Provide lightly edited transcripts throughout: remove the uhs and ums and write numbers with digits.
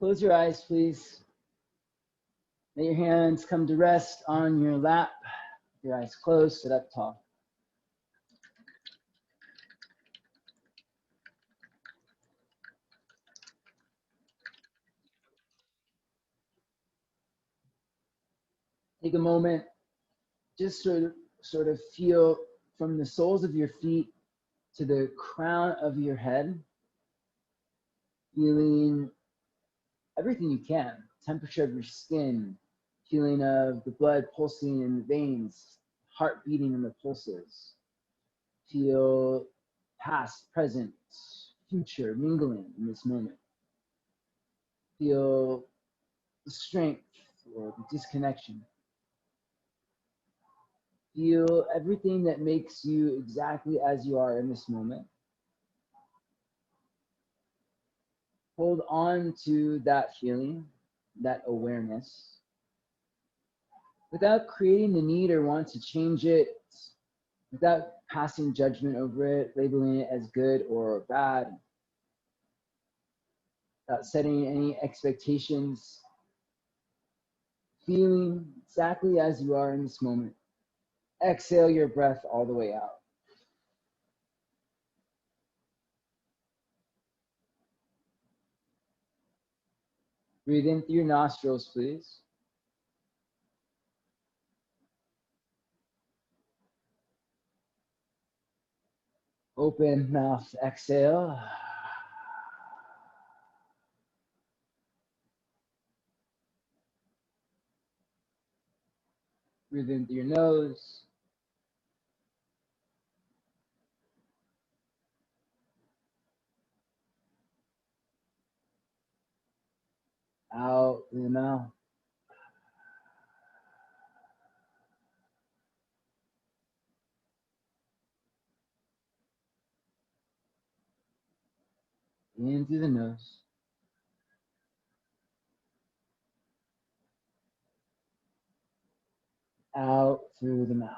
Close your eyes, please. Let your hands come to rest on your lap. Your eyes closed, sit up tall. Take a moment, just sort of feel from the soles of your feet to the crown of your head, feeling everything you can. Temperature of your skin, feeling of the blood pulsing in the veins, heart beating in the pulses. Feel past, present, future mingling in this moment. Feel the strength or the disconnection. Feel everything that makes you exactly as you are in this moment. Hold on to that feeling, that awareness, without creating the need or want to change it, without passing judgment over it, labeling it as good or bad, without setting any expectations, feeling exactly as you are in this moment. Exhale your breath all the way out. Breathe in through your nostrils, please. Open mouth, exhale. Breathe in through your nose. Out through the mouth. In through the nose. Out through the mouth.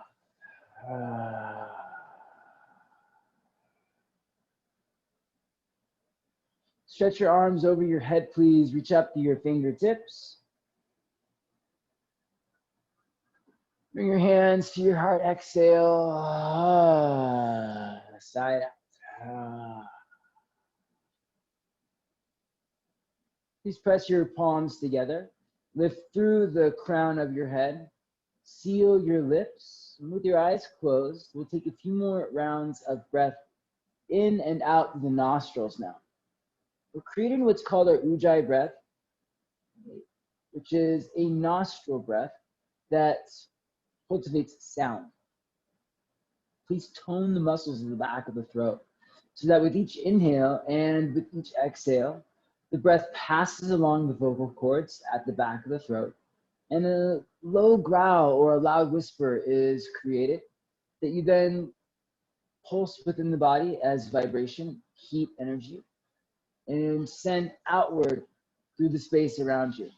Stretch your arms over your head, please. Reach up to your fingertips. Bring your hands to your heart. Exhale. Side out. Please press your palms together. Lift through the crown of your head. Seal your lips. And with your eyes closed, we'll take a few more rounds of breath in and out the nostrils now. We're creating what's called our Ujjayi Breath, which is a nostril breath that cultivates sound. Please tone the muscles in the back of the throat so that with each inhale and with each exhale, the breath passes along the vocal cords at the back of the throat, and a low growl or a loud whisper is created that you then pulse within the body as vibration, heat, energy, and send outward through the space around you.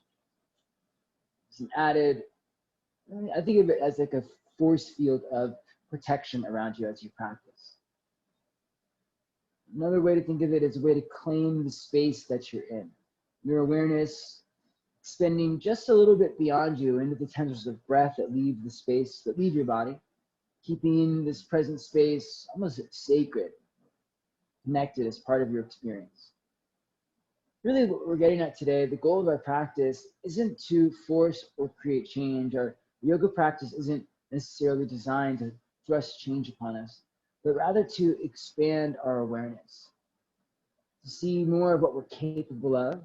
It's an added, I think of it as like a force field of protection around you as you practice. Another way to think of it is a way to claim the space that you're in. Your awareness extending just a little bit beyond you into the tendrils of breath that leave the space, that leave your body, keeping this present space almost sacred, connected as part of your experience. Really what we're getting at today, the goal of our practice isn't to force or create change. Our yoga practice isn't necessarily designed to thrust change upon us, but rather to expand our awareness, to see more of what we're capable of,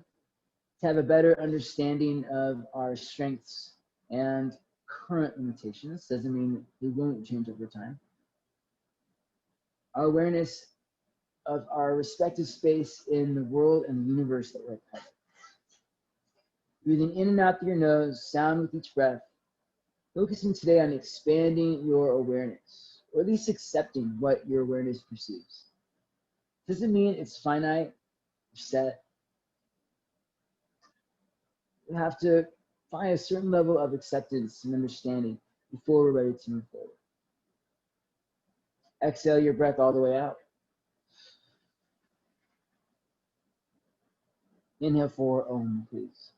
to have a better understanding of our strengths and current limitations. Doesn't mean they won't change over time. Our awareness of our respective space in the world and the universe that we're a part of. Breathing in and out through your nose, sound with each breath. Focusing today on expanding your awareness, or at least accepting what your awareness perceives. Doesn't mean it's finite or set. You have to find a certain level of acceptance and understanding before we're ready to move forward. Exhale your breath all the way out. Inhale for Om, please.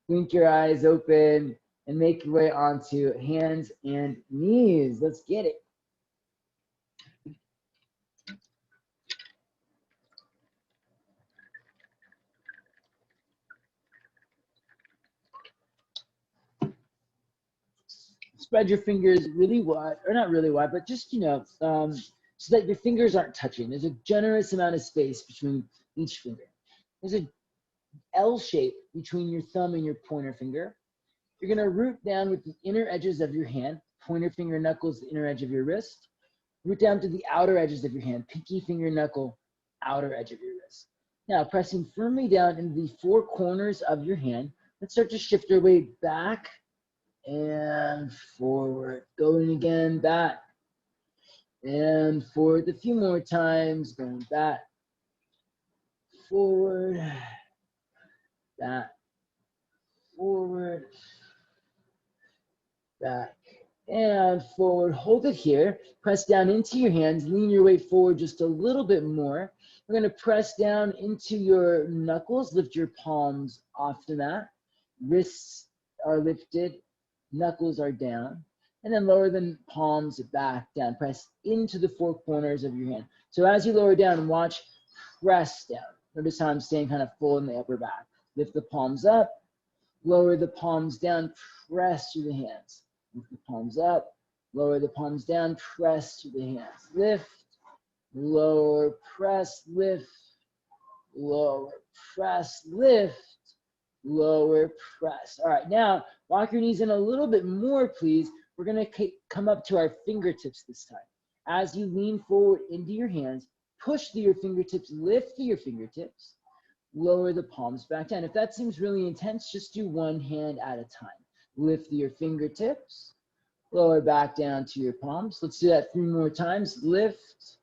Blink your eyes open and make your way onto hands and knees. Let's get it. Spread your fingers really wide, or not really wide, but just, so that your fingers aren't touching. There's a generous amount of space between each finger. There's a L shape between your thumb and your pointer finger. You're gonna root down with the inner edges of your hand, pointer finger, knuckles, the inner edge of your wrist. Root down to the outer edges of your hand, pinky finger, knuckle, outer edge of your wrist. Now, pressing firmly down into the four corners of your hand, let's start to shift our weight back and forward. Going again, back and forward. A few more times, going back, forward, back, forward, back, and forward. Hold it here. Press down into your hands. Lean your weight forward just a little bit more. We're going to press down into your knuckles. Lift your palms off the mat. Wrists are lifted. Knuckles are down. And then lower the palms back down. Press into the four corners of your hand. So as you lower down, watch, press down. Notice how I'm staying kind of full in the upper back. Lift the palms up. Lower the palms down. Press through the hands. Lift the palms up. Lower the palms down. Press through the hands. Lift. Lower, press, lift. Lower, press, lift. Lower, press. All right, now walk your knees in a little bit more, please. We're going to come up to our fingertips this time. As you lean forward into your hands, push through your fingertips, lift through your fingertips, lower the palms back down. If that seems really intense, just do one hand at a time. Lift through your fingertips, lower back down to your palms. Let's do that 3 more times. Lift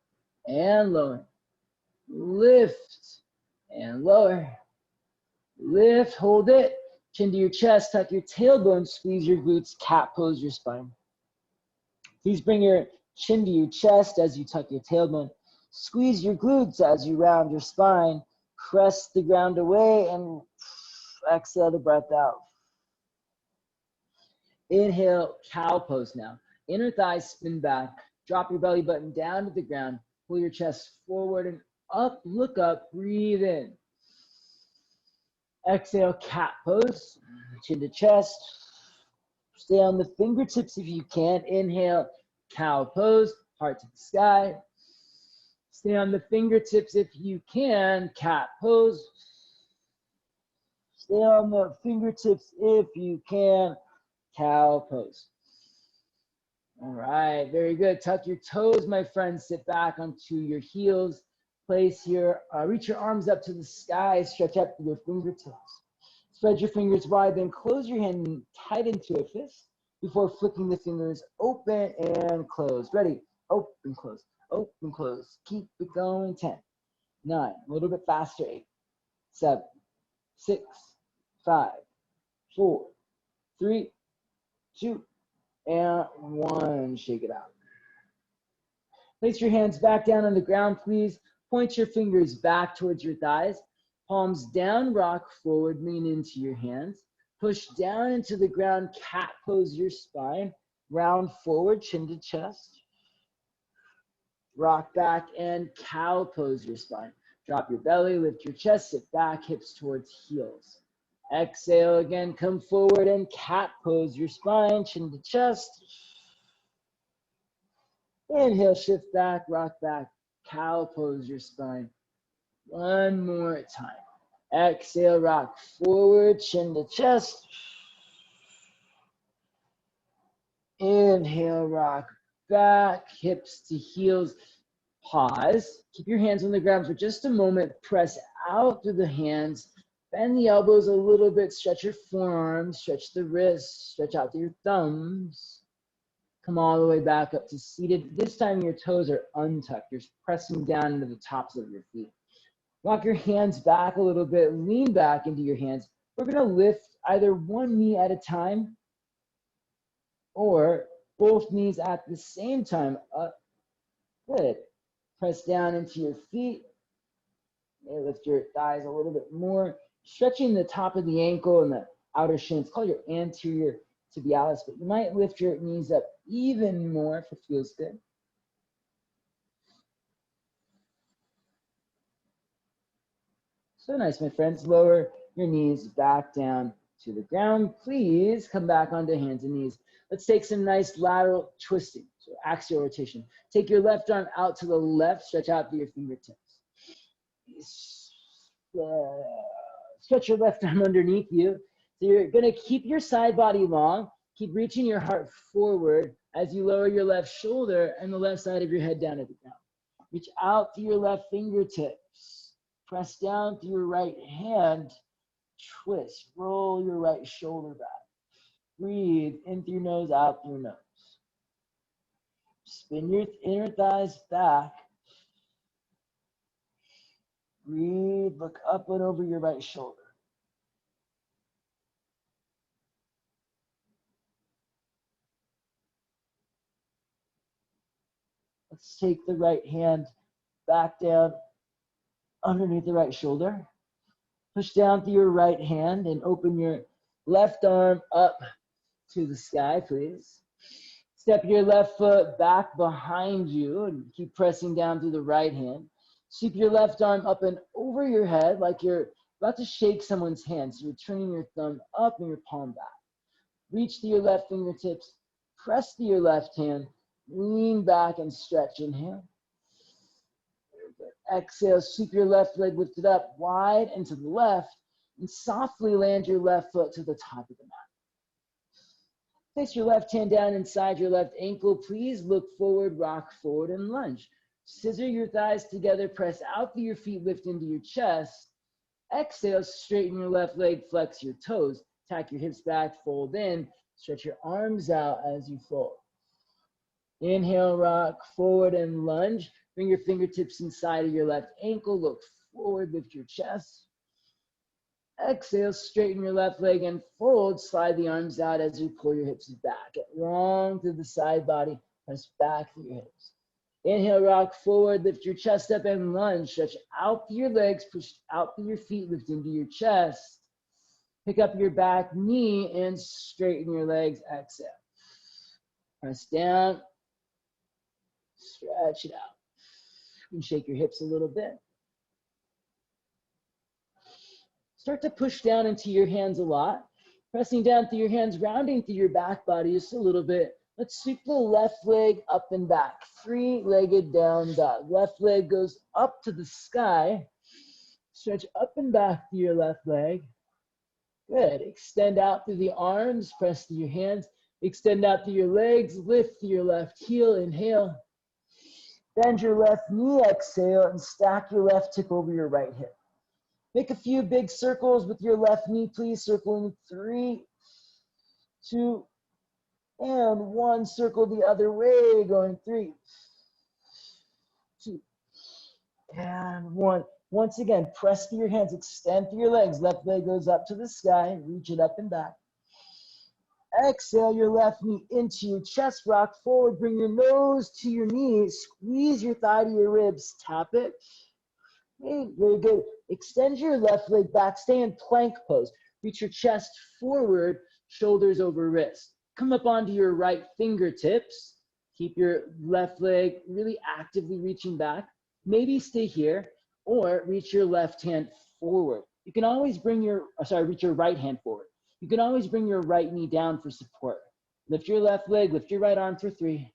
and lower. Lift and lower. Lift, hold it. Chin to your chest, tuck your tailbone, squeeze your glutes, cat pose your spine. Please bring your chin to your chest as you tuck your tailbone. Squeeze your glutes as you round your spine. Press the ground away and exhale the breath out. Inhale, cow pose now. Inner thighs spin back. Drop your belly button down to the ground. Pull your chest forward and up. Look up. Breathe in. Exhale, cat pose. Chin to chest. Stay on the fingertips if you can. Inhale, cow pose. Heart to the sky. Stay on the fingertips if you can. Cat pose. Stay on the fingertips if you can. Cow pose. All right, very good. Tuck your toes, my friends. Sit back onto your heels. Place your, reach your arms up to the sky. Stretch up your fingertips. Spread your fingers wide, then close your hand and tight into a fist before flicking the fingers open and close. Ready? Open, close. Open, close. Keep it going. 10, 9, a little bit faster. 8, 7, 6, 5, 4, 3, 2, and 1. Shake it out. Place your hands back down on the ground, please. Point your fingers back towards your thighs. Palms down, rock forward, lean into your hands. Push down into the ground, cat pose your spine. Round forward, chin to chest. Rock back and cow pose your spine. Drop your belly, lift your chest, sit back, hips towards heels. Exhale again, come forward and cat pose your spine, chin to chest. Inhale, shift back, rock back, cow pose your spine. 1 more time. Exhale, rock forward, chin to chest. Inhale, rock back, hips to heels. Pause. Keep your hands on the ground for just a moment. Press out through the hands. Bend the elbows a little bit. Stretch your forearms. Stretch the wrists. Stretch out through your thumbs. Come all the way back up to seated. This time your toes are untucked. You're pressing down into the tops of your feet. Walk your hands back a little bit. Lean back into your hands. We're going to lift either one knee at a time or both knees at the same time up. Good. Press down into your feet. Lift your thighs a little bit more. Stretching the top of the ankle and the outer shin. It's called your anterior tibialis, but you might lift your knees up even more if it feels good. So nice, my friends. Lower your knees back down to the ground. Please come back onto hands and knees. Let's take some nice lateral twisting, so axial rotation. Take your left arm out to the left. Stretch out to your fingertips. Stretch your left arm underneath you. So you're going to keep your side body long. Keep reaching your heart forward as you lower your left shoulder and the left side of your head down to the ground. Reach out to your left fingertips. Press down to your right hand. Twist. Roll your right shoulder back. Breathe in through your nose, out through your nose. Spin your inner thighs back. Breathe. Look up and over your right shoulder. Let's take the right hand back down underneath the right shoulder. Push down through your right hand and open your left arm up to the sky, please. Step your left foot back behind you and keep pressing down through the right hand. Sweep your left arm up and over your head like you're about to shake someone's hand. So you're turning your thumb up and your palm back. Reach to your left fingertips. Press to your left hand. Lean back and stretch. Inhale. Exhale, sweep your left leg lifted up wide and to the left, and softly land your left foot to the top of the mat. Place your left hand down inside your left ankle. Please look forward, rock forward, and lunge. Scissor your thighs together, press out through your feet, lift into your chest. Exhale, straighten your left leg, flex your toes. Tack your hips back, fold in. Stretch your arms out as you fold. Inhale, rock forward and lunge. Bring your fingertips inside of your left ankle. Look forward, lift your chest. Exhale, straighten your left leg and fold. Slide the arms out as you pull your hips back. Get long through the side body. Press back through your hips. Inhale, rock forward, lift your chest up and lunge. Stretch out through your legs, push out through your feet, lift into your chest. Pick up your back knee and straighten your legs. Exhale. Press down. Stretch it out. You can shake your hips a little bit. Start to push down into your hands a lot. Pressing down through your hands, rounding through your back body just a little bit. Let's sweep the left leg up and back. Three-legged down dog. Left leg goes up to the sky. Stretch up and back through your left leg. Good. Extend out through the arms. Press through your hands. Extend out through your legs. Lift through your left heel. Inhale. Bend your left knee. Exhale. And stack your left hip over your right hip. Make a few big circles with your left knee, please. Circling 3, 2, and 1. Circle the other way. Going 3, 2, and 1. Once again, press through your hands. Extend through your legs. Left leg goes up to the sky. Reach it up and back. Exhale your left knee into your chest. Rock forward. Bring your nose to your knees. Squeeze your thigh to your ribs. Tap it. Okay, very good. Extend your left leg back. Stay in plank pose. Reach your chest forward, shoulders over wrist. Come up onto your right fingertips. Keep your left leg really actively reaching back. Maybe stay here or reach your left hand forward. You can always bring reach your right hand forward. You can always bring your right knee down for support. Lift your left leg, lift your right arm for 3,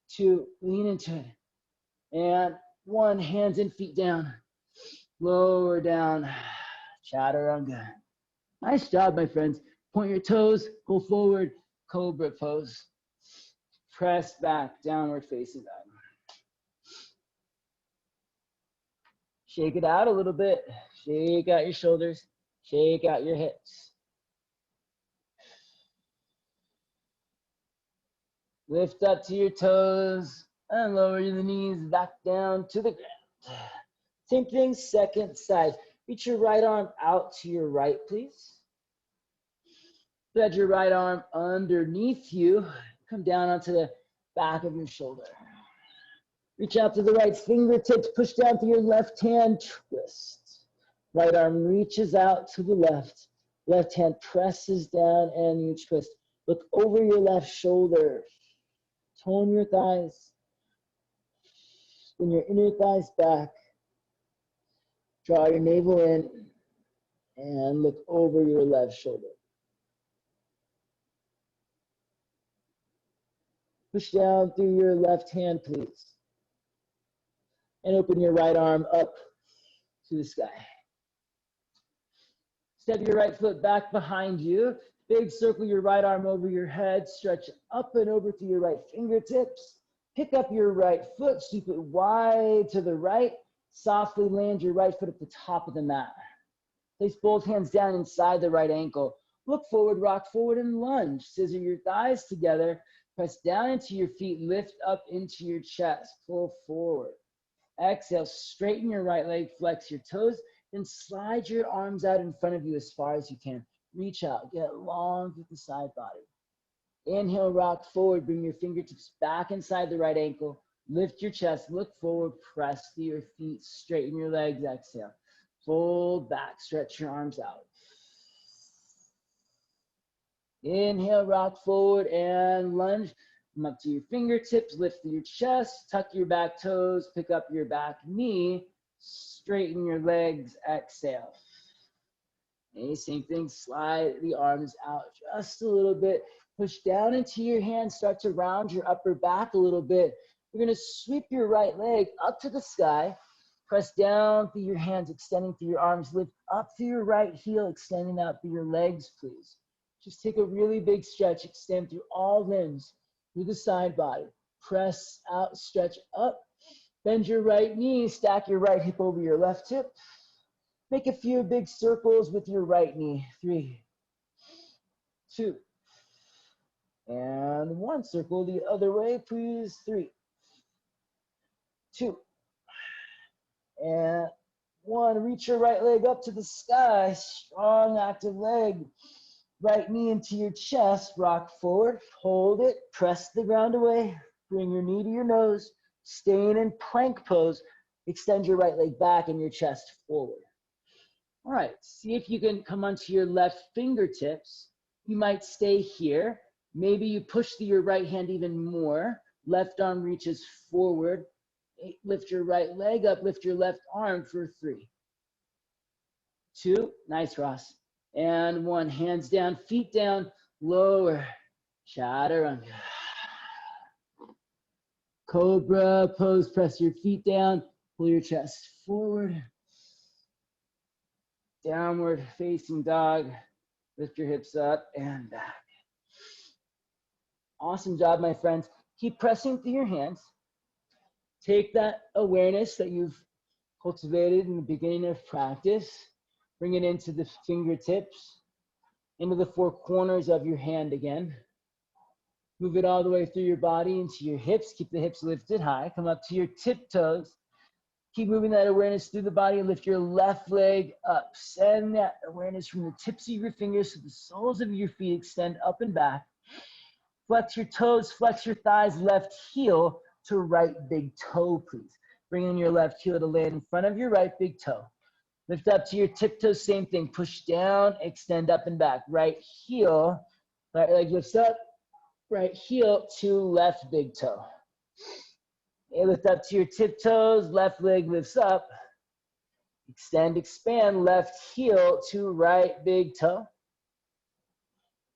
2, lean into it. And 1, hands and feet down. Lower down. Chaturanga. Nice job, my friends. Point your toes, go forward, Cobra Pose. Press back, downward facing dog. Shake it out a little bit. Shake out your shoulders. Shake out your hips. Lift up to your toes and lower the knees back down to the ground. Same thing, second side. Reach your right arm out to your right, please. Spread your right arm underneath you. Come down onto the back of your shoulder. Reach out to the right fingertips. Push down to your left hand. Twist. Right arm reaches out to the left. Left hand presses down and you twist. Look over your left shoulder. Tone your thighs. Spin your inner thighs back. Draw your navel in and look over your left shoulder. Push down through your left hand, please. And open your right arm up to the sky. Step your right foot back behind you. Big circle your right arm over your head. Stretch up and over to your right fingertips. Pick up your right foot. Sweep it wide to the right. Softly land your right foot at the top of the mat. Place both hands down inside the right ankle. Look forward, rock forward, and lunge. Scissor your thighs together. Press down into your feet. Lift up into your chest. Pull forward. Exhale, straighten your right leg. Flex your toes. Then slide your arms out in front of you as far as you can. Reach out. Get long with the side body. Inhale, rock forward. Bring your fingertips back inside the right ankle. Lift your chest, look forward, press through your feet, straighten your legs, exhale. Fold back, stretch your arms out. Inhale, rock forward and lunge. Come up to your fingertips, lift your chest, tuck your back toes, pick up your back knee, straighten your legs, exhale. Okay, same thing, slide the arms out just a little bit. Push down into your hands, start to round your upper back a little bit. You're gonna sweep your right leg up to the sky, press down through your hands, extending through your arms, lift up through your right heel, extending out through your legs, please. Just take a really big stretch, extend through all limbs, through the side body. Press out, stretch up, bend your right knee, stack your right hip over your left hip. Make a few big circles with your right knee. 3, 2, and 1. Circle the other way, please. 3, 2, and 1. Reach your right leg up to the sky. Strong, active leg. Right knee into your chest. Rock forward. Hold it. Press the ground away. Bring your knee to your nose. Staying in plank pose. Extend your right leg back and your chest forward. All right. See if you can come onto your left fingertips. You might stay here. Maybe you push your right hand even more. Left arm reaches forward. Lift your right leg up, lift your left arm for 3, 2, nice, Ross, and 1. Hands down, feet down, lower, Chaturanga. Cobra Pose, press your feet down, pull your chest forward. Downward facing dog, lift your hips up and back. Awesome job, my friends. Keep pressing through your hands. Take that awareness that you've cultivated in the beginning of practice, bring it into the fingertips, into the 4 corners of your hand again. Move it all the way through your body into your hips. Keep the hips lifted high. Come up to your tiptoes. Keep moving that awareness through the body. Lift your left leg up. Send that awareness from the tips of your fingers to the soles of your feet. Extend up and back. Flex your toes, flex your thighs, left heel to right big toe, please. Bring in your left heel to land in front of your right big toe. Lift up to your tiptoes, same thing. Push down, extend up and back. Right heel, right leg lifts up, right heel to left big toe. Okay, lift up to your tiptoes, left leg lifts up. Extend, expand, left heel to right big toe.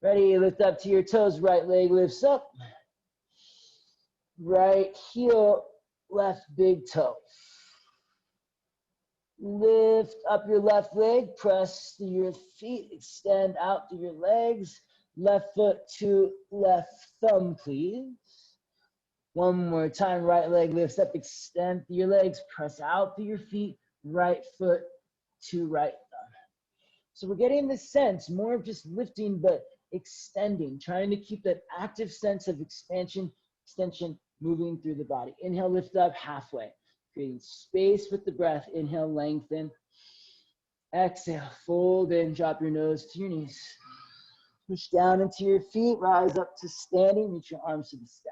Ready, lift up to your toes, right leg lifts up. Right heel, left big toe. Lift up your left leg, press through your feet, extend out through your legs. Left foot to left thumb, please. One more time, right leg lifts up, extend through your legs, press out through your feet, right foot to right thumb. So we're getting this sense, more of just lifting, but extending, trying to keep that active sense of expansion extension moving through the body. Inhale, lift up halfway, creating space with the breath. Inhale, lengthen. Exhale, fold in, drop your nose to your knees. Push down into your feet, rise up to standing, reach your arms to the sky.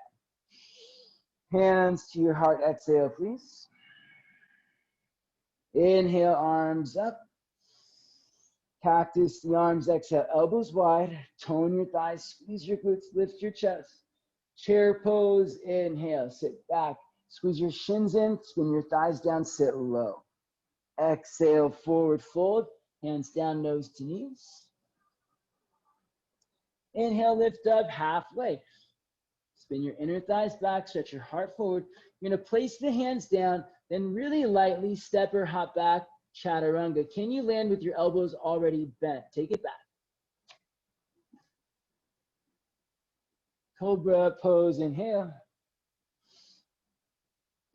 Hands to your heart, exhale, please. Inhale, arms up. Cactus the arms, exhale, elbows wide. Tone your thighs, squeeze your glutes, lift your chest. Chair pose, inhale, sit back. Squeeze your shins in, spin your thighs down, sit low. Exhale, forward fold, hands down, nose to knees. Inhale, lift up halfway. Spin your inner thighs back, stretch your heart forward. You're gonna place the hands down, then really lightly step or hop back, Chaturanga. Can you land with your elbows already bent? Take it back. Cobra Pose, inhale.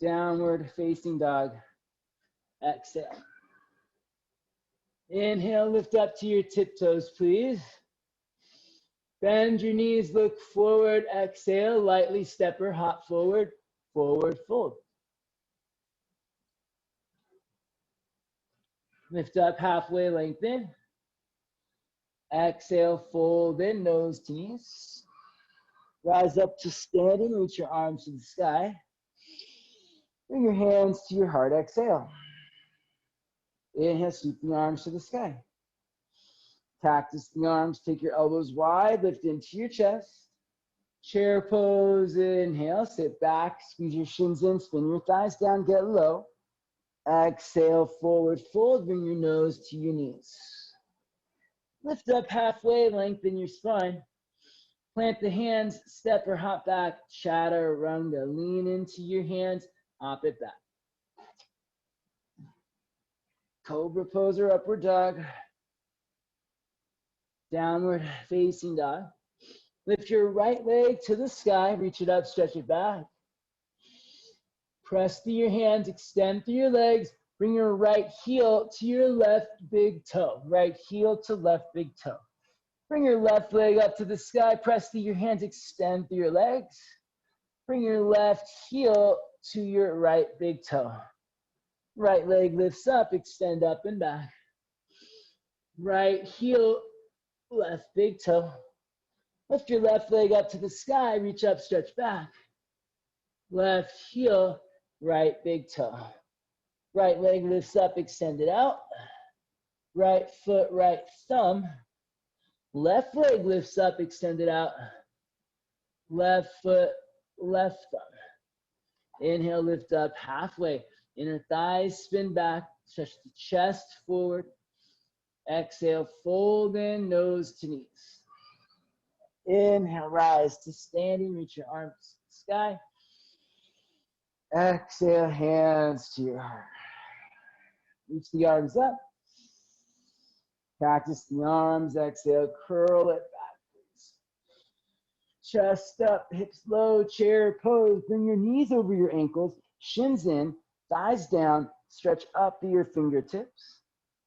Downward facing dog, exhale. Inhale, lift up to your tiptoes, please. Bend your knees, look forward, exhale, lightly step or hop forward, forward fold. Lift up halfway, lengthen. Exhale, fold in, nose to knees. Rise up to standing, reach your arms to the sky. Bring your hands to your heart, exhale. Inhale, sweep the arms to the sky. Cactus the arms, take your elbows wide, lift into your chest. Chair pose, inhale, sit back, squeeze your shins in, spin your thighs down, get low. Exhale, forward fold, bring your nose to your knees. Lift up halfway, lengthen your spine. Plant the hands, step or hop back, Chaturanga. Lean into your hands, hop it back. Cobra Pose or upward dog. Downward facing dog. Lift your right leg to the sky, reach it up, stretch it back. Press through your hands, extend through your legs. Bring your right heel to your left big toe. Right heel to left big toe. Bring your left leg up to the sky, press through your hands, extend through your legs. Bring your left heel to your right big toe. Right leg lifts up, extend up and back. Right heel, left big toe. Lift your left leg up to the sky, reach up, stretch back. Left heel, right big toe. Right leg lifts up, extend it out. Right foot, right thumb. Left leg lifts up, extend it out. Left foot, left thumb. Inhale, lift up halfway. Inner thighs spin back, stretch the chest forward. Exhale, fold in, nose to knees. Inhale, rise to standing, reach your arms to the sky. Exhale, hands to your heart. Reach the arms up. Cactus the arms, exhale, curl it back, please. Chest up, hips low, chair pose. Bring your knees over your ankles, shins in, thighs down, stretch up to your fingertips.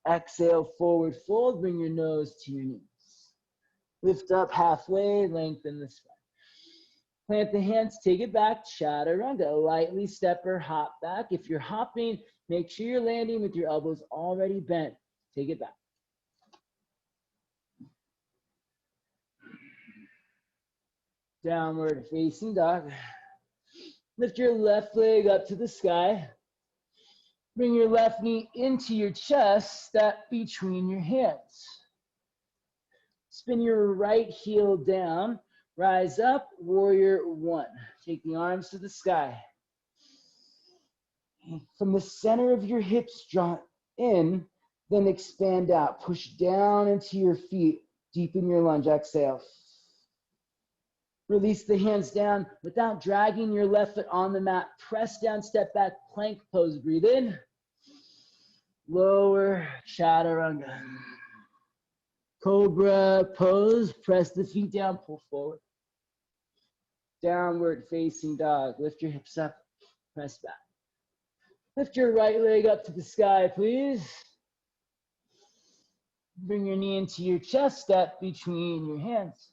Exhale, forward fold, bring your nose to your knees. Lift up halfway, lengthen the spine. Plant the hands, take it back, Chaturanga. Lightly step or hop back. If you're hopping, make sure you're landing with your elbows already bent. Take it back. Downward facing dog. Lift your left leg up to the sky. Bring your left knee into your chest, step between your hands. Spin your right heel down. Rise up, warrior one. Take the arms to the sky. From the center of your hips, draw in, then expand out. Push down into your feet. Deepen your lunge. Exhale. Release the hands down without dragging your left foot on the mat. Press down, step back, plank pose. Breathe in. Lower, Chaturanga. Cobra Pose. Press the feet down, pull forward. Downward facing dog. Lift your hips up, press back. Lift your right leg up to the sky, please. Bring your knee into your chest, step between your hands.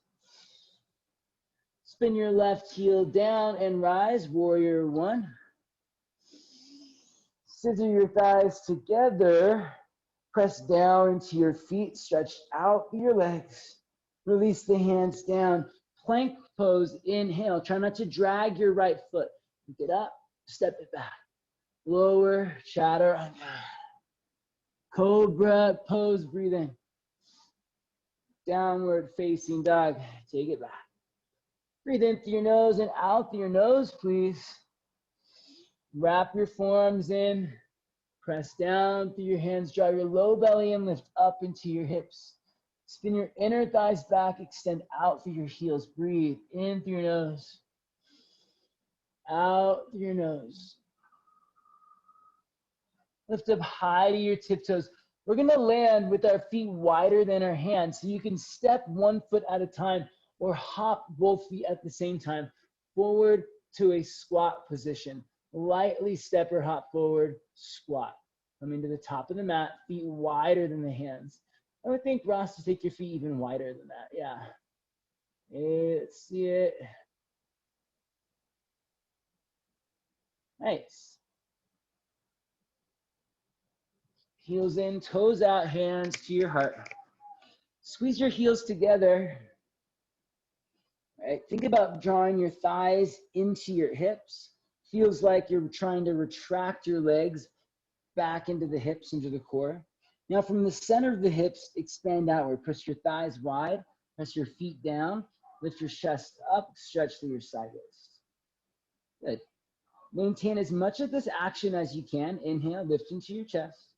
Spin your left heel down and rise, warrior one. Scissor your thighs together. Press down into your feet, stretch out your legs. Release the hands down. Plank pose, inhale. Try not to drag your right foot. Pick it up, step it back. Lower, chaturanga. Cobra pose, breathe in. Downward facing dog, take it back. Breathe in through your nose and out through your nose, please. Wrap your forearms in. Press down through your hands, draw your low belly and lift up into your hips. Spin your inner thighs back, extend out through your heels. Breathe in through your nose, out through your nose. Lift up high to your tiptoes. We're gonna land with our feet wider than our hands, so you can step one foot at a time or hop both feet at the same time, forward to a squat position. Lightly step or hop forward, squat. Coming to the top of the mat, feet wider than the hands. I would think, Ross, to take your feet even wider than that. Yeah. Let's see it. Nice. Heels in, toes out, hands to your heart. Squeeze your heels together. Right? Think about drawing your thighs into your hips. Feels like you're trying to retract your legs back into the hips, into the core. Now from the center of the hips, expand outward. Press your thighs wide, press your feet down, lift your chest up, stretch through your side waist. Good. Maintain as much of this action as you can. Inhale, lift into your chest.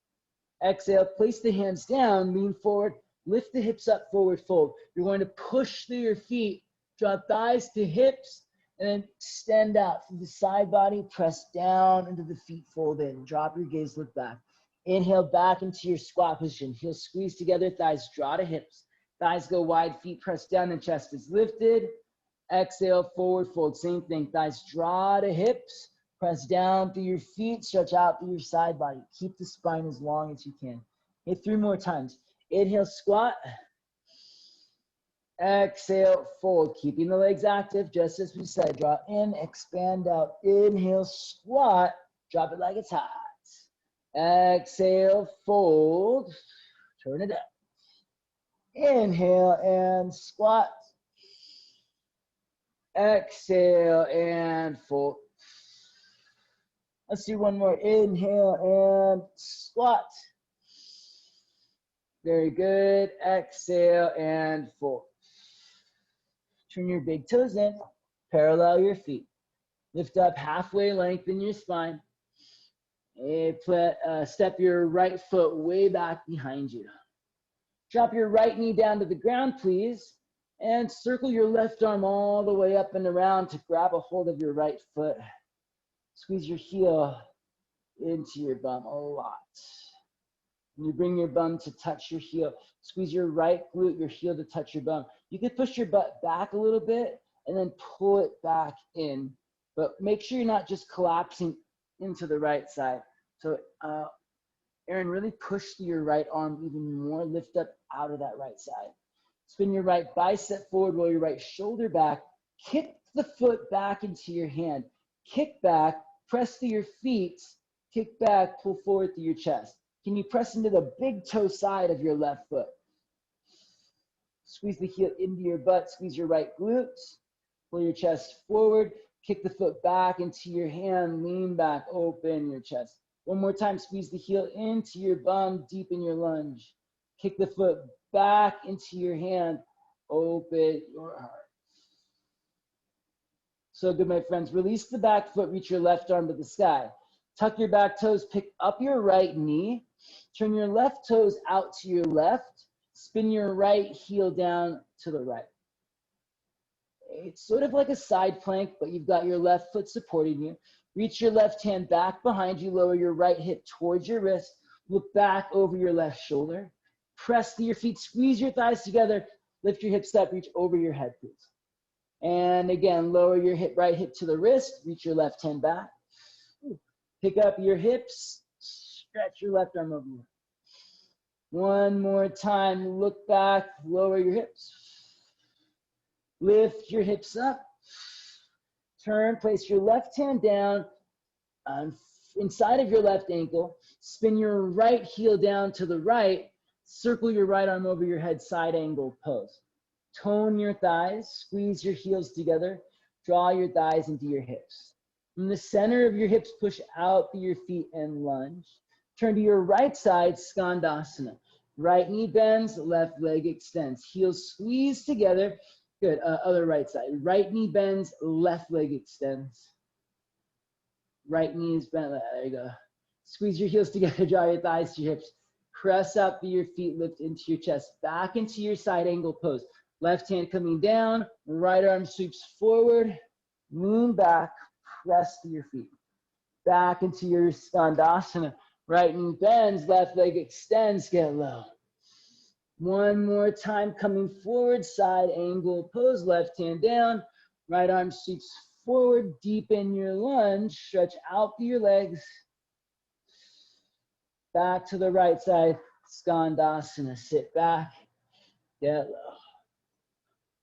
Exhale, place the hands down, lean forward, lift the hips up, forward fold. You're going to push through your feet, draw thighs to hips, and then extend out through the side body, press down into the feet, fold in. Drop your gaze, look back. Inhale back into your squat position. Heels squeeze together, thighs draw to hips. Thighs go wide, feet press down, and chest is lifted. Exhale, forward fold, same thing. Thighs draw to hips, press down through your feet, stretch out through your side body. Keep the spine as long as you can. Okay, 3 more times. Inhale, squat. Exhale, fold. Keeping the legs active, just as we said. Draw in, expand out. Inhale, squat. Drop it like it's hot. Exhale, fold. Turn it up. Inhale and squat. Exhale and fold. Let's do one more. Inhale and squat. Very good. Exhale and fold. Turn your big toes in. Parallel your feet. Lift up halfway, lengthen your spine. Step your right foot way back behind you. Drop your right knee down to the ground, please. And circle your left arm all the way up and around to grab a hold of your right foot. Squeeze your heel into your bum a lot. And you bring your bum to touch your heel. Squeeze your right glute, your heel to touch your bum. You could push your butt back a little bit and then pull it back in. But make sure you're not just collapsing into the right side. So Aaron, really push through your right arm even more. Lift up out of that right side. Spin your right bicep forward, roll your right shoulder back. Kick the foot back into your hand. Kick back, press through your feet. Kick back, pull forward through your chest. Can you press into the big toe side of your left foot? Squeeze the heel into your butt. Squeeze your right glutes. Pull your chest forward. Kick the foot back into your hand. Lean back, open your chest. One more time, squeeze the heel into your bum, deepen your lunge. Kick the foot back into your hand, open your heart. So good, my friends. Release the back foot, reach your left arm to the sky. Tuck your back toes, pick up your right knee. Turn your left toes out to your left. Spin your right heel down to the right. It's sort of like a side plank, but you've got your left foot supporting you. Reach your left hand back behind you. Lower your right hip towards your wrist. Look back over your left shoulder. Press through your feet. Squeeze your thighs together. Lift your hips up. Reach over your head, please. And again, lower your right hip to the wrist. Reach your left hand back. Pick up your hips. Stretch your left arm over you. One more time. Look back. Lower your hips. Lift your hips up. Turn, place your left hand down on inside of your left ankle. Spin your right heel down to the right. Circle your right arm over your head, side angle pose. Tone your thighs, squeeze your heels together. Draw your thighs into your hips. From the center of your hips, push out through your feet and lunge. Turn to your right side, Skandasana. Right knee bends, left leg extends. Heels squeeze together. Good, other right side. Right knee bends, left leg extends. Right knee is bent, there you go. Squeeze your heels together, draw your thighs to your hips. Press up through your feet, lift into your chest. Back into your side angle pose. Left hand coming down, right arm sweeps forward. Lean back, press through your feet. Back into your Skandasana. Right knee bends, left leg extends, get low. One more time, coming forward, side angle pose, left hand down, right arm sweeps forward, deepen your lunge, stretch out through your legs. Back to the right side, Skandasana, sit back, get low.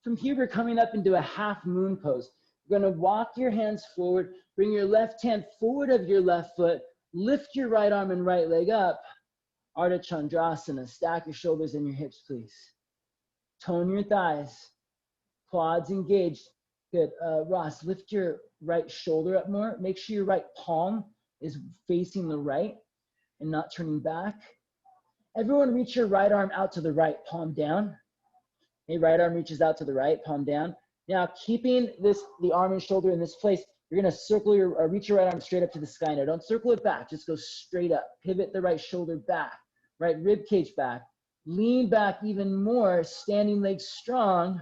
From here, we're coming up into a half moon pose. You're gonna walk your hands forward, bring your left hand forward of your left foot, lift your right arm and right leg up. Ardha Chandrasana, stack your shoulders and your hips, please. Tone your thighs, quads engaged. Good, Ross, lift your right shoulder up more. Make sure your right palm is facing the right and not turning back. Everyone reach your right arm out to the right, palm down. Okay, right arm reaches out to the right, palm down. Now, keeping the arm and shoulder in this place, you're gonna circle reach your right arm straight up to the sky. Now, don't circle it back, just go straight up. Pivot the right shoulder back, right rib cage back. Lean back even more, standing legs strong.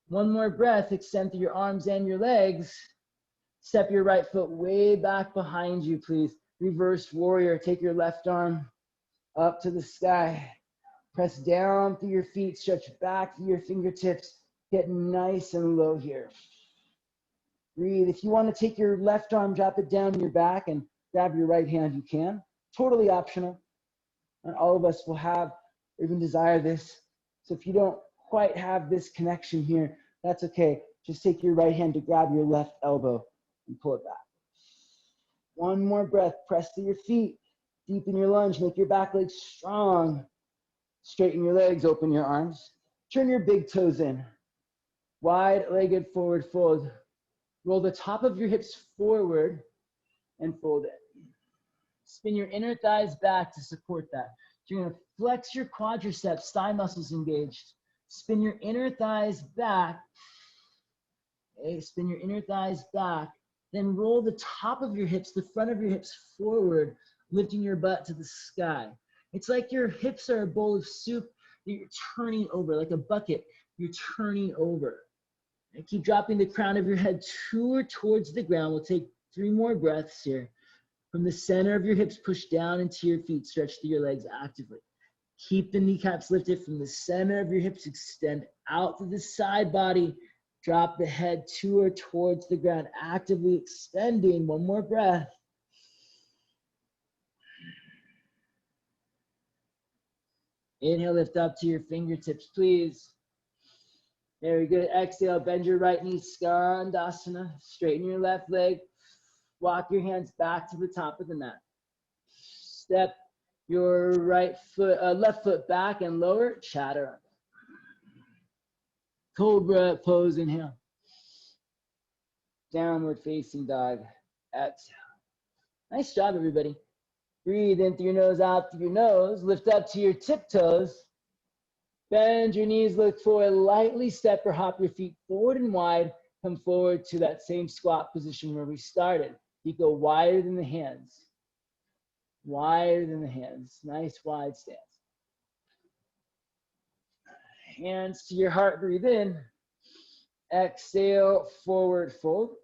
One more breath, extend through your arms and your legs. Step your right foot way back behind you, please. Reverse warrior, take your left arm up to the sky. Press down through your feet, stretch back through your fingertips. Get nice and low here. Breathe. If you want to take your left arm, drop it down your back and grab your right hand, you can. Totally optional. And all of us will have, or even desire this. So if you don't quite have this connection here, that's okay. Just take your right hand to grab your left elbow and pull it back. One more breath. Press to your feet. Deepen your lunge. Make your back legs strong. Straighten your legs. Open your arms. Turn your big toes in. Wide-legged forward fold. Roll the top of your hips forward and fold it. Spin your inner thighs back to support that. You're going to flex your quadriceps, thigh muscles engaged. Spin your inner thighs back. Okay, spin your inner thighs back. Then roll the top of your hips, the front of your hips forward, lifting your butt to the sky. It's like your hips are a bowl of soup that you're turning over, like a bucket. You're turning over. And keep dropping the crown of your head towards the ground. We'll take 3 more breaths here. From the center of your hips, push down into your feet. Stretch through your legs actively. Keep the kneecaps lifted from the center of your hips. Extend out to the side body. Drop the head towards the ground. Actively extending. One more breath. Inhale, lift up to your fingertips, please. Very good. Exhale, bend your right knee, Skandasana. Straighten your left leg. Walk your hands back to the top of the mat. Step your left foot back and lower, Chaturanga. Cobra Pose, inhale. Downward facing dog, exhale. Nice job, everybody. Breathe in through your nose, out through your nose. Lift up to your tiptoes. Bend your knees, look forward, lightly step or hop your feet forward and wide. Come forward to that same squat position where we started. Feet go wider than the hands. Wider than the hands. Nice wide stance. Hands to your heart, breathe in. Exhale, forward fold.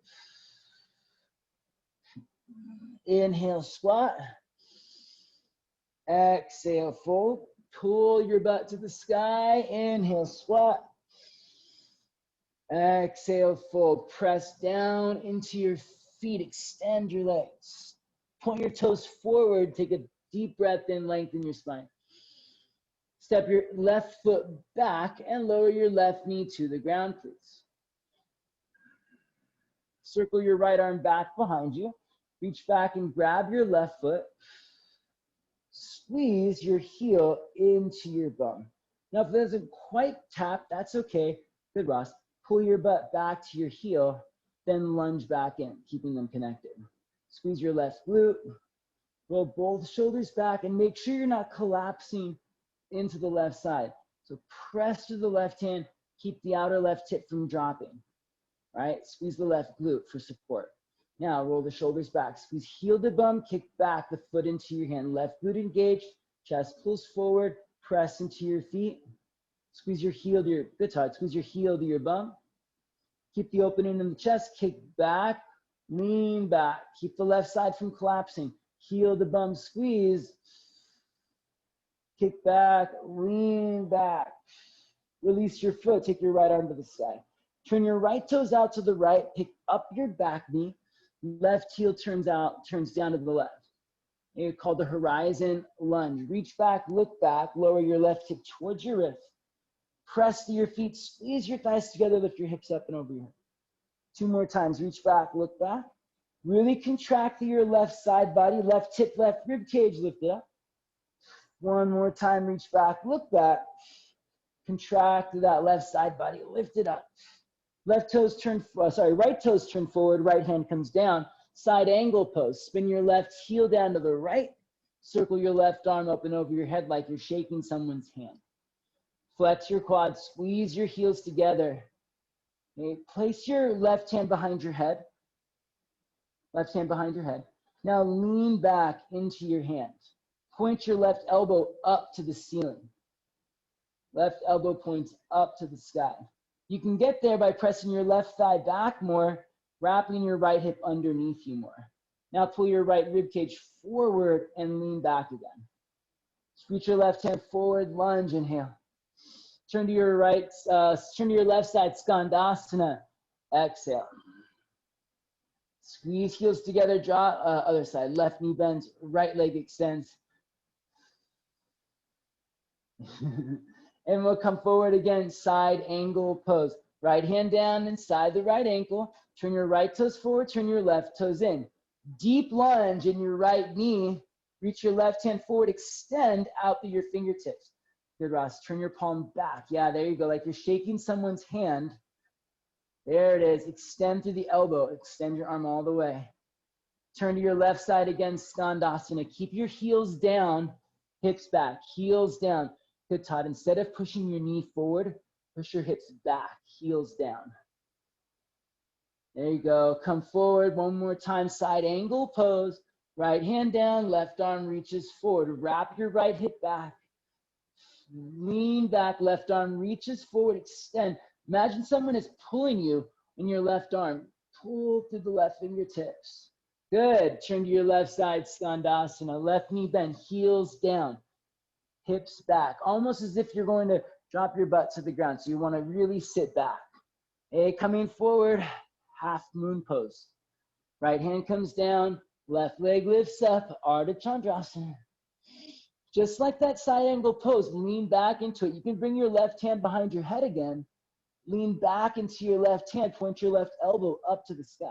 Inhale, squat. Exhale, fold. Pull your butt to the sky. Inhale, squat. Exhale, fold. Press down into your feet. Extend your legs. Point your toes forward. Take a deep breath in. Lengthen your spine. Step your left foot back and lower your left knee to the ground, please. Circle your right arm back behind you. Reach back and grab your left foot. Squeeze your heel into your bum. Now, if it doesn't quite tap, that's okay. Good, Ross. Pull your butt back to your heel, then lunge back in, keeping them connected. Squeeze your left glute. Roll both shoulders back and make sure you're not collapsing into the left side. So press to the left hand, keep the outer left hip from dropping. All right, squeeze the left glute for support. Now roll the shoulders back, squeeze heel to bum, kick back the foot into your hand. Left glute engaged, chest pulls forward, press into your feet. Squeeze your heel to your, good Todd, squeeze your heel to your bum. Keep the opening in the chest, kick back, lean back. Keep the left side from collapsing. Heel to bum, squeeze. Kick back, lean back. Release your foot, take your right arm to the sky. Turn your right toes out to the right, pick up your back knee. Left heel turns down to the left. It's called the horizon lunge. Reach back, look back, lower your left hip towards your wrist. Press to your feet, squeeze your thighs together, lift your hips up and over your head. 2 more times, reach back, look back. Really contract through your left side body, left hip, left rib cage, lift it up. 1 more time, reach back, look back. Contract through that left side body, lift it up. Right toes turn forward, right hand comes down. Side angle pose, spin your left heel down to the right. Circle your left arm up and over your head like you're shaking someone's hand. Flex your quads, squeeze your heels together. Okay, place your left hand behind your head. Left hand behind your head. Now lean back into your hands. Point your left elbow up to the ceiling. Left elbow points up to the sky. You can get there by pressing your left thigh back more, wrapping your right hip underneath you more. Now pull your right rib cage forward and lean back again. Reach your left hand forward, lunge, inhale. Turn to your left side, Skandasana, exhale. Squeeze heels together, draw other side. Left knee bends, right leg extends. And we'll come forward again, side angle pose. Right hand down inside the right ankle. Turn your right toes forward, turn your left toes in. Deep lunge in your right knee. Reach your left hand forward, extend out through your fingertips. Good, Ross. Turn your palm back. Yeah, there you go, like you're shaking someone's hand. There it is. Extend through the elbow. Extend your arm all the way. Turn to your left side again, Skandasana. Keep your heels down, hips back, heels down. Good, Todd. Instead of pushing your knee forward, push your hips back, heels down. There you go. Come forward 1 more time, side angle pose. Right hand down, left arm reaches forward. Wrap your right hip back. Lean back, left arm reaches forward, extend. Imagine someone is pulling you in your left arm. Pull through the left fingertips. Good. Turn to your left side, Skandasana. Left knee bend, heels down. Hips back, almost as if you're going to drop your butt to the ground. So you want to really sit back. Okay, coming forward, half moon pose. Right hand comes down, left leg lifts up, Ardha Chandrasana. Just like that side angle pose, lean back into it. You can bring your left hand behind your head again. Lean back into your left hand, point your left elbow up to the sky.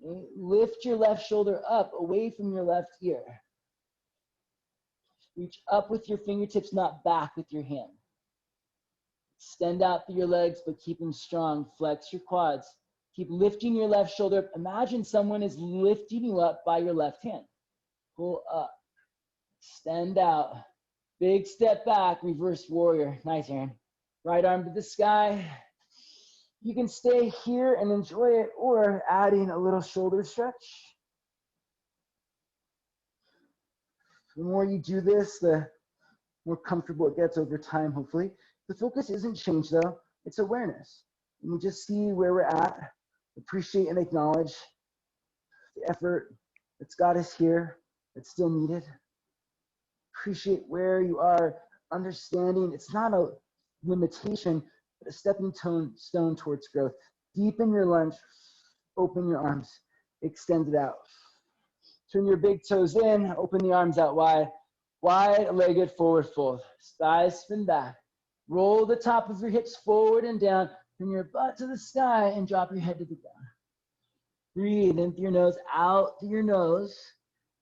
Okay, lift your left shoulder up away from your left ear. Reach up with your fingertips, not back with your hand. Extend out through your legs, but keep them strong. Flex your quads. Keep lifting your left shoulder up. Imagine someone is lifting you up by your left hand. Pull up. Extend out. Big step back, reverse warrior. Nice, Aaron. Right arm to the sky. You can stay here and enjoy it, or adding a little shoulder stretch. The more you do this, the more comfortable it gets over time, hopefully. The focus isn't change, though. It's awareness. And we just see where we're at, appreciate and acknowledge the effort that's got us here, that's still needed. Appreciate where you are, understanding it's not a limitation, but a stepping stone towards growth. Deepen your lunge, open your arms, extend it out. Turn your big toes in, open the arms out wide. Wide-legged forward fold. Thighs spin back. Roll the top of your hips forward and down. Bring your butt to the sky and drop your head to the ground. Breathe in through your nose, out through your nose.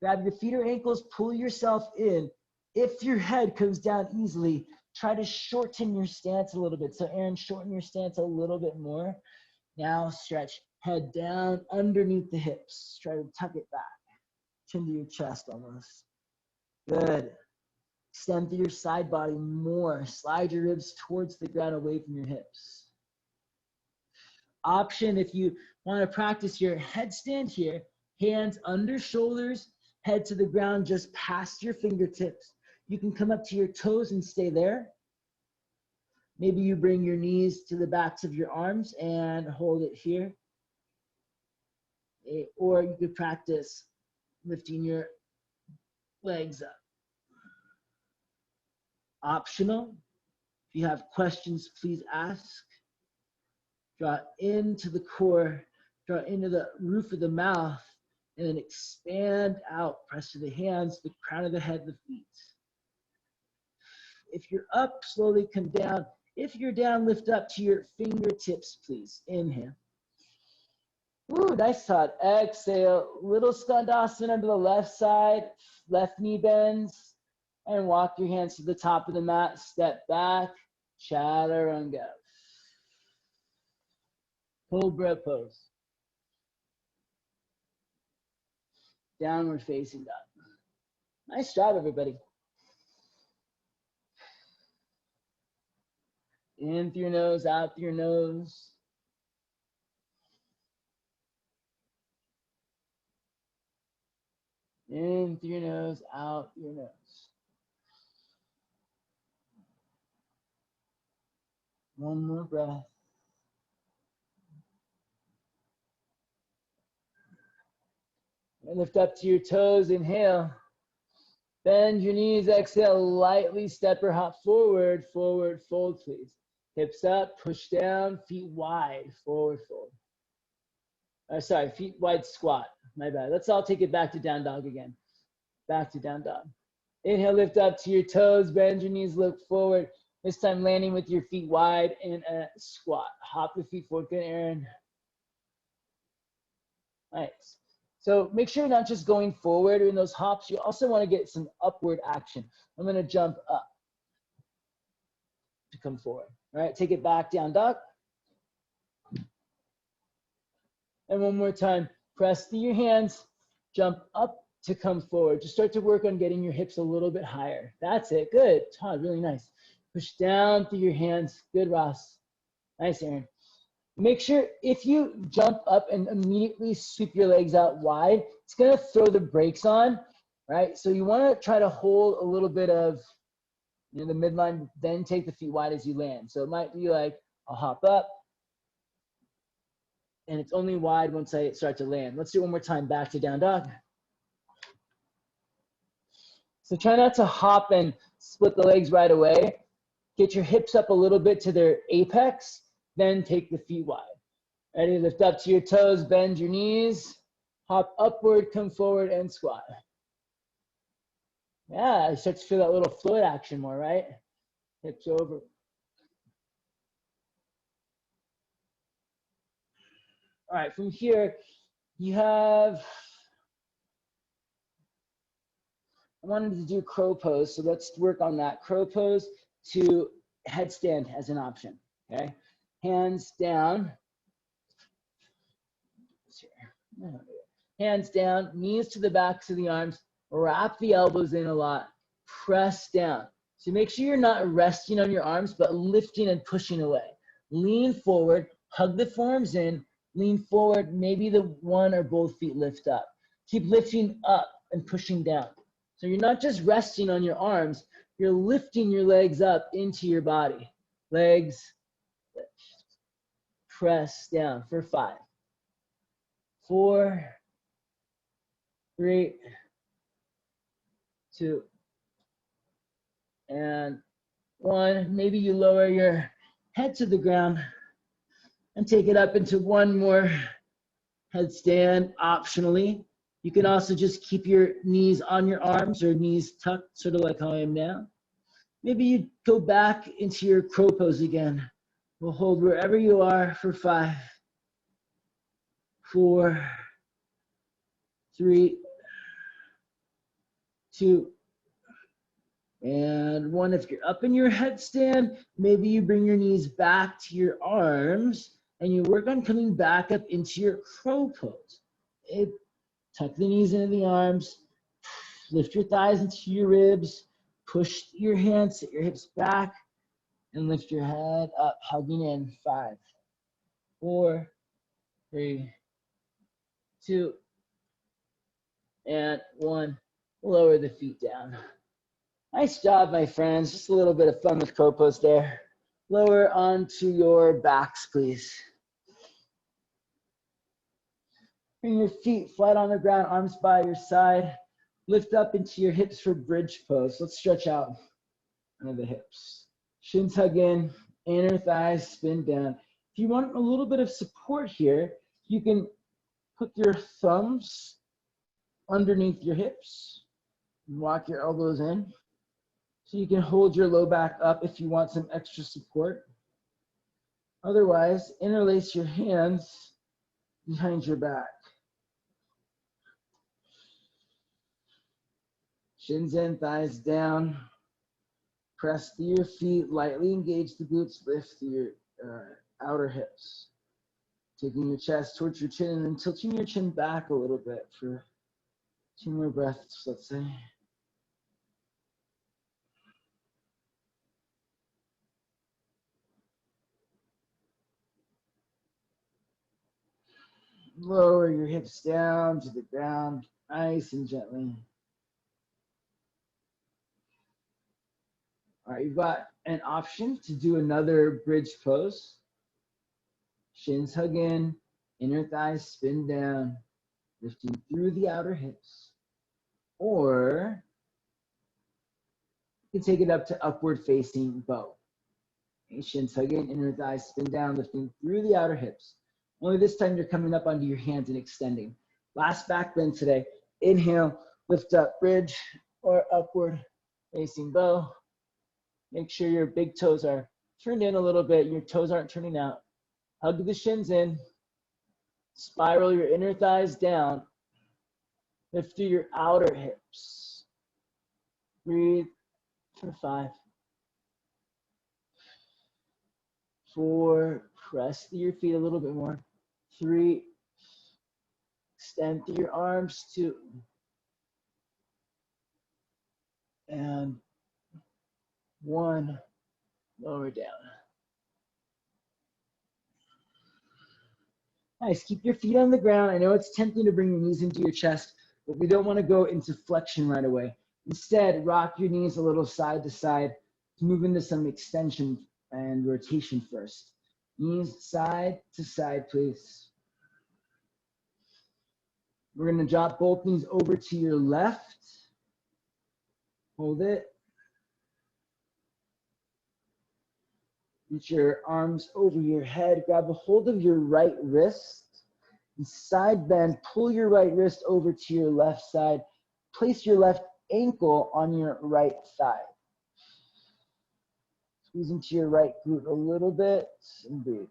Grab your feet or ankles, pull yourself in. If your head comes down easily, try to shorten your stance a little bit. So Aaron, shorten your stance a little bit more. Now stretch, head down underneath the hips. Try to tuck it back, chin to your chest almost. Good. Extend through your side body more. Slide your ribs towards the ground away from your hips. Option if you want to practice your headstand here, hands under shoulders, head to the ground just past your fingertips. You can come up to your toes and stay there. Maybe you bring your knees to the backs of your arms and hold it here. Or you could practice lifting your legs up. Optional. If you have questions, please ask. Draw into the core, draw into the roof of the mouth, and then expand out. Press to the hands, the crown of the head, the feet. If you're up, slowly come down. If you're down, lift up to your fingertips, please. Inhale. Ooh, nice thought. Exhale. Little skandasana onto the left side. Left knee bends. And walk your hands to the top of the mat. Step back. Chaturanga. Cobra Pose. Downward facing dog. Nice job, everybody. In through your nose, out through your nose. In through your nose, out through your nose. One more breath. And lift up to your toes, inhale. Bend your knees, exhale, lightly step or hop forward, forward fold, please. Hips up, push down, feet wide, forward fold. Sorry, feet wide squat, my bad. Let's all take it back to down dog again. Back to down dog. Inhale, lift up to your toes, bend your knees, look forward. This time landing with your feet wide in a squat. Hop the feet forward, good, Aaron. Nice. So make sure you're not just going forward in those hops. You also want to get some upward action. I'm going to jump up to come forward. All right, take it back, down dog. And one more time, press through your hands, jump up to come forward. Just start to work on getting your hips a little bit higher. That's it, good, Todd, really nice. Push down through your hands, good, Ross. Nice, Aaron. Make sure if you jump up and immediately sweep your legs out wide, it's gonna throw the brakes on, right? So you wanna try to hold a little bit of the midline, then take the feet wide as you land. So it might be like, I'll hop up, and it's only wide once I start to land. Let's do it one more time, back to down dog. So try not to hop and split the legs right away. Get your hips up a little bit to their apex, then take the feet wide. Ready, lift up to your toes, bend your knees, hop upward, come forward, and squat. Yeah, I start to feel that little float action more, right? Hips over. All right, from here, you have, I wanted to do crow pose, so let's work on that. Crow pose to headstand as an option, okay? Hands down. Hands down, knees to the backs of the arms, wrap the elbows in a lot, press down. So make sure you're not resting on your arms, but lifting and pushing away. Lean forward, hug the forearms in, lean forward, maybe the one or both feet lift up. Keep lifting up and pushing down. So you're not just resting on your arms, you're lifting your legs up into your body. Legs, lift. Press down for 5, 4, 3, 2, and 1. Maybe you lower your head to the ground and take it up into one more headstand optionally. You can also just keep your knees on your arms or knees tucked, sort of like how I am now. Maybe you go back into your crow pose again. We'll hold wherever you are for 5, 4, 3, 2, and 1. If you're up in your headstand, maybe you bring your knees back to your arms and you work on coming back up into your crow pose. Tuck the knees into the arms, lift your thighs into your ribs, push your hands, sit your hips back, and lift your head up, hugging in. 5, 4, 3, 2, and 1. Lower the feet down. Nice job, my friends. Just a little bit of fun with crow pose there. Lower onto your backs, please. Bring your feet flat on the ground, arms by your side. Lift up into your hips for bridge pose. Let's stretch out under the hips. Shins hug in, inner thighs spin down. If you want a little bit of support here, you can put your thumbs underneath your hips and walk your elbows in. So you can hold your low back up if you want some extra support. Otherwise, interlace your hands behind your back. Shins in, thighs down. Press through your feet, lightly engage the glutes, lift through your outer hips. Taking your chest towards your chin and then tilting your chin back a little bit for 2 more breaths, let's say. Lower your hips down to the ground, nice and gently. All right, you've got an option to do another bridge pose. Shins hug in, inner thighs spin down, lifting through the outer hips. Or you can take it up to upward facing bow. Okay, shins hug in, inner thighs spin down, lifting through the outer hips. Only this time you're coming up onto your hands and extending. Last back bend today. Inhale, lift up, bridge, or upward facing bow. Make sure your big toes are turned in a little bit. Your toes aren't turning out. Hug the shins in. Spiral your inner thighs down. Lift through your outer hips. Breathe for 5, 4, press through your feet a little bit more. 3, extend through your arms. 2, and 1, lower down. Nice, keep your feet on the ground. I know it's tempting to bring your knees into your chest, but we don't want to go into flexion right away. Instead, rock your knees a little side to side to move into some extension and rotation first. Knees side to side, please. We're going to drop both knees over to your left. Hold it. Reach your arms over your head. Grab a hold of your right wrist. And side bend, pull your right wrist over to your left side. Place your left ankle on your right thigh. Squeeze into your right glute a little bit and breathe.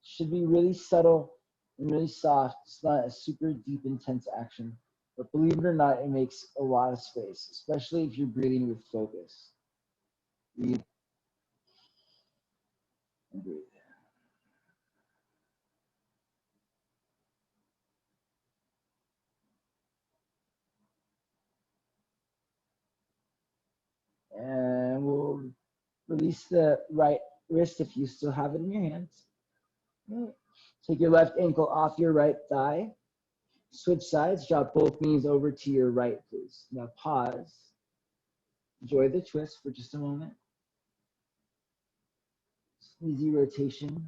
Should be really subtle and really soft. It's not a super deep, intense action. But believe it or not, it makes a lot of space, especially if you're breathing with focus. Breathe and breathe. And we'll release the right wrist if you still have it in your hands. Take your left ankle off your right thigh. Switch sides, drop both knees over to your right, please. Now pause. Enjoy the twist for just a moment. Easy rotation.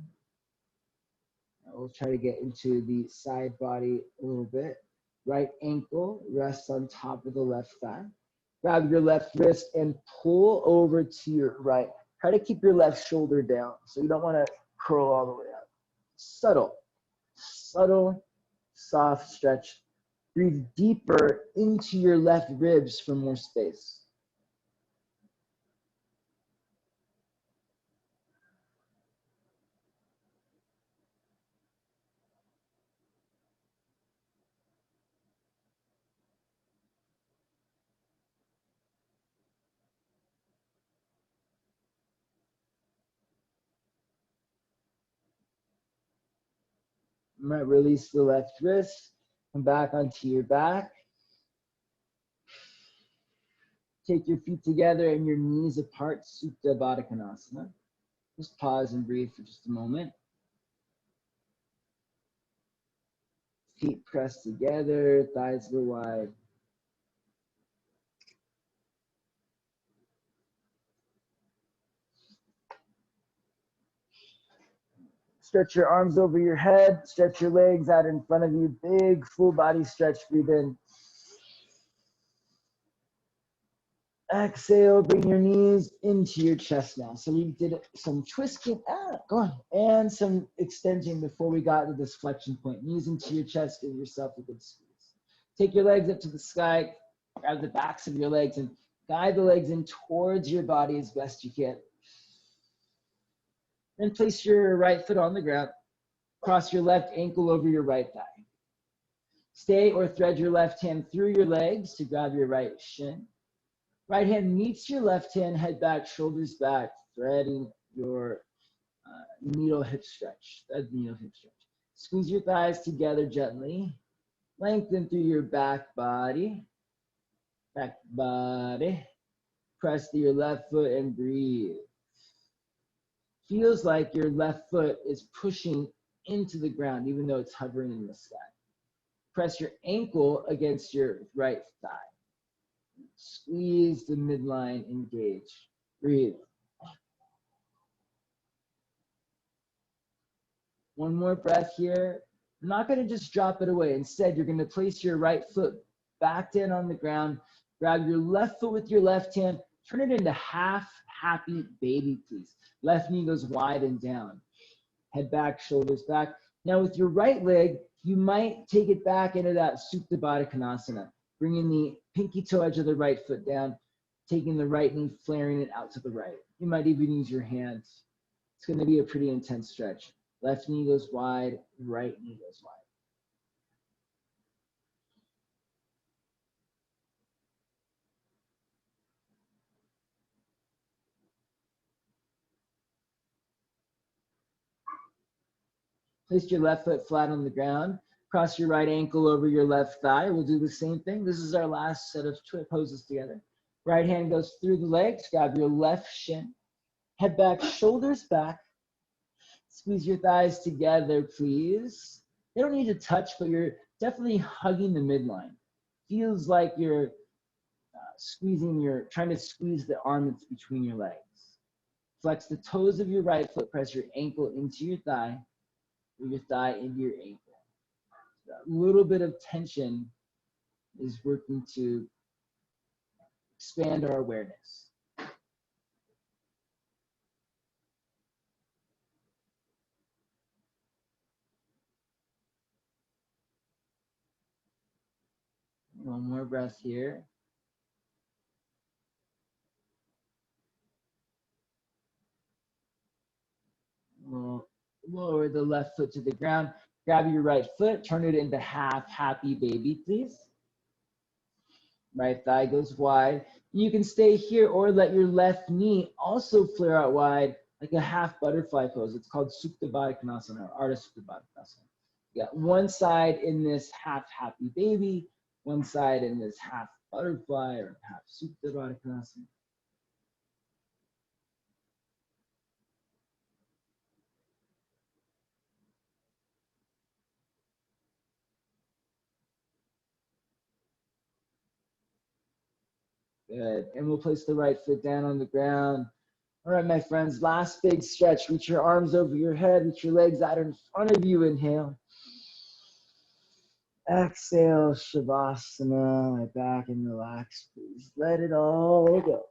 Now we'll try to get into the side body a little bit. Right ankle rests on top of the left thigh. Grab your left wrist and pull over to your right. Try to keep your left shoulder down, so you don't want to curl all the way up. Subtle, soft stretch. Breathe deeper into your left ribs for more space. Release the left wrist. Come back onto your back. Take your feet together and your knees apart, Supta Baddha Konasana. Just pause and breathe for just a moment. Feet pressed together, thighs go wide. Stretch your arms over your head, stretch your legs out in front of you, big full body stretch, breathe in. Exhale, bring your knees into your chest now. So we did some twisting, go on, and some extension before we got to this flexion point. Knees into your chest, give yourself a good squeeze. Take your legs up to the sky, grab the backs of your legs and guide the legs in towards your body as best you can. Then place your right foot on the ground. Cross your left ankle over your right thigh. Stay or thread your left hand through your legs to grab your right shin. Right hand meets your left hand, head back, shoulders back, threading your needle hip stretch. Thread needle hip stretch. Squeeze your thighs together gently. Lengthen through your back body. Back body. Press to your left foot and breathe. Feels like your left foot is pushing into the ground, even though it's hovering in the sky. Press your ankle against your right thigh. Squeeze the midline, engage. Breathe. One more breath here. I'm not going to just drop it away. Instead, you're going to place your right foot back down on the ground. Grab your left foot with your left hand. Turn it into half happy baby, please. Left knee goes wide and down. Head back, shoulders back. Now with your right leg, you might take it back into that Supta Baddha Konasana. Bringing the pinky toe edge of the right foot down, taking the right knee, flaring it out to the right. You might even use your hands. It's going to be a pretty intense stretch. Left knee goes wide, right knee goes wide. Place your left foot flat on the ground. Cross your right ankle over your left thigh. We'll do the same thing. This is our last set of poses together. Right hand goes through the legs. Grab your left shin. Head back, shoulders back. Squeeze your thighs together, please. They don't need to touch, but you're definitely hugging the midline. Feels like you're trying to squeeze the arm that's between your legs. Flex the toes of your right foot. Press your ankle into your thigh. Your thigh into your ankle. A little bit of tension is working to expand our awareness. One more breath here. We'll lower the left foot to the ground. Grab your right foot, turn it into half happy baby, please. Right thigh goes wide. You can stay here or let your left knee also flare out wide like a half butterfly pose. It's called Supta Baddha Konasana or Ardha Supta Baddha Konasana. You got one side in this half happy baby, one side in this half butterfly or half Supta Baddha Konasana. Good. And we'll place the right foot down on the ground. All right, my friends, last big stretch. Reach your arms over your head, reach your legs out in front of you. Inhale. Exhale, Shavasana. Lie back and relax, please. Let it all go.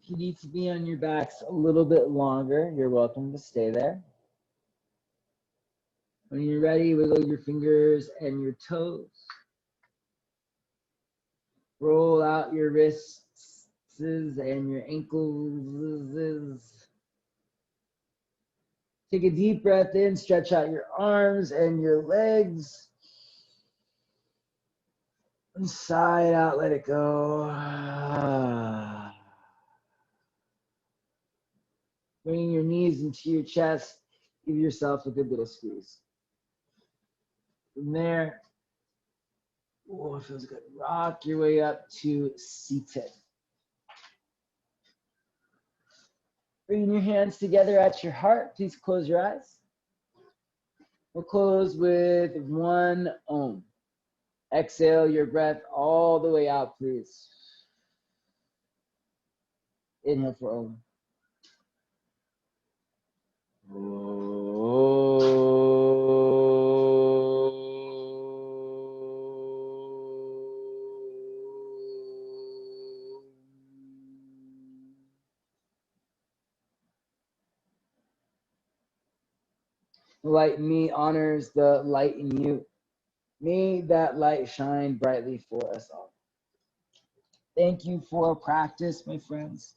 If you need to be on your backs a little bit longer, you're welcome to stay there. When you're ready, wiggle your fingers and your toes. Roll out your wrists and your ankles. Take a deep breath in, stretch out your arms and your legs. And sigh out, let it go. Bringing your knees into your chest, give yourself a good little squeeze. From there, oh, it feels good. Rock your way up to seated. Bring your hands together at your heart. Please close your eyes. We'll close with 1 Om. Exhale your breath all the way out, please. Inhale for Om. The light in me honors the light in you. May that light shine brightly for us all. Thank you for practice, my friends.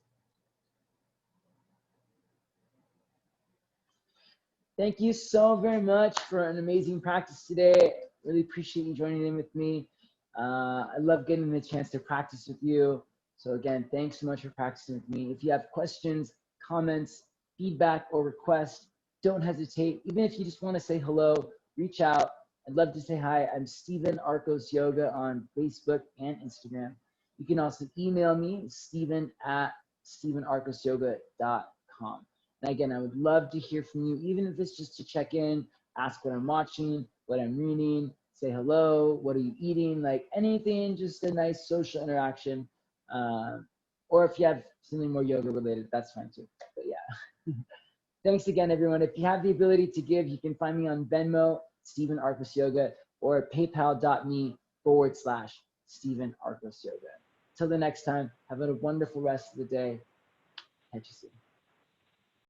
Thank you so very much for an amazing practice today. Really appreciate you joining in with me. I love getting the chance to practice with you. So again, thanks so much for practicing with me. If you have questions, comments, feedback, or requests, don't hesitate. Even if you just want to say hello, reach out. I'd love to say hi. I'm Stephen Arcos Yoga on Facebook and Instagram. You can also email me, steven@stevenarcosyoga.com. And again, I would love to hear from you, even if it's just to check in, ask what I'm watching, what I'm reading, say hello, what are you eating, like anything, just a nice social interaction. Or if you have something more yoga related, that's fine too. But yeah. Thanks again, everyone. If you have the ability to give, you can find me on Venmo, Stephen Arcos Yoga, or at paypal.me/Stephen Arcos Yoga. Till the next time, have a wonderful rest of the day. Catch you soon.